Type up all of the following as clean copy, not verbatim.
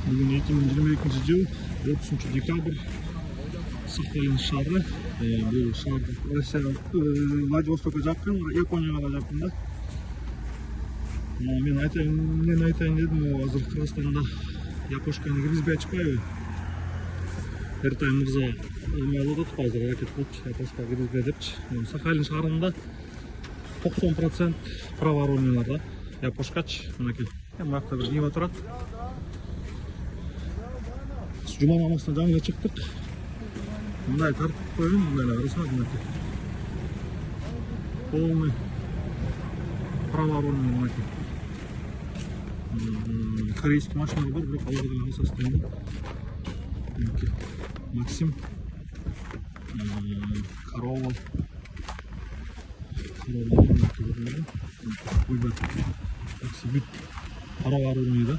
Бүгін 2022 жыл 30 декабрь Сахалин шары. Бұл шар Россия Владивостокқа жақын, Японияға жақын да. Мен айтайын дедім, азыр Қырғызстанда япошканы кіргізбей ашпай. Эртай мырза майлады азыр ракет болды, япошка кіргізбей депчі. Сахалин шарында 90% проворонныйлар да. Япошкач, мынакей. Мынақта бір нева тұрады. Жұма намазына жаңға шықтық. Мындай тартып қойын, мындайлар ұрысады мынакей. Полный проворонный мынакей. Корейский машина бар, бірақ алғыдан асастайында. Мынакей. Максим. Корова. Выбор. Такси бит проворонный да.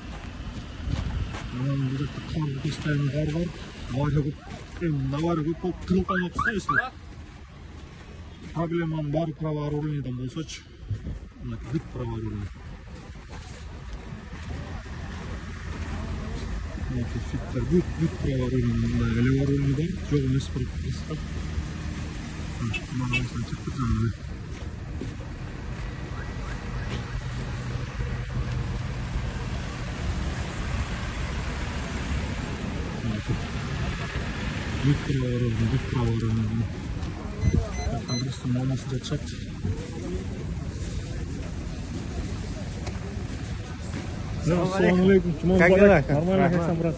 Бұл жақта қарлы көстайының қар бар. Навары көп болып қырылқан оқыста есілі. Проблеманың бары проворонныйдан болсачы. Бит проворонный. Фиттер бит проворонный. Леворонный бар. Жоқ емес бір қыстап. Мағаласынан шықтық жаңағы. Бит проворонный. Просто мамасы жатшат. Ассаламу алейкум. Как дела? Нормально, как сам, брат?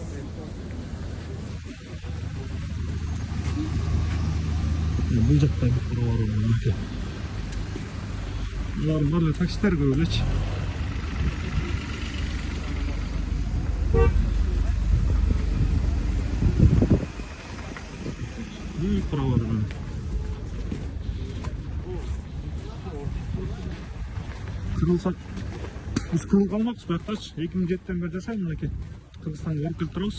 Бұл жақта бит проворонный. Бұлардың барлығы таксистер көрілечі. Бит проворонный. Қырылсақ, біз қырыл қалмақпыз, бұяқташы. 2007-тен бері жасаймын, мынакей. Қырғызстанға барып келіп тұрамыз.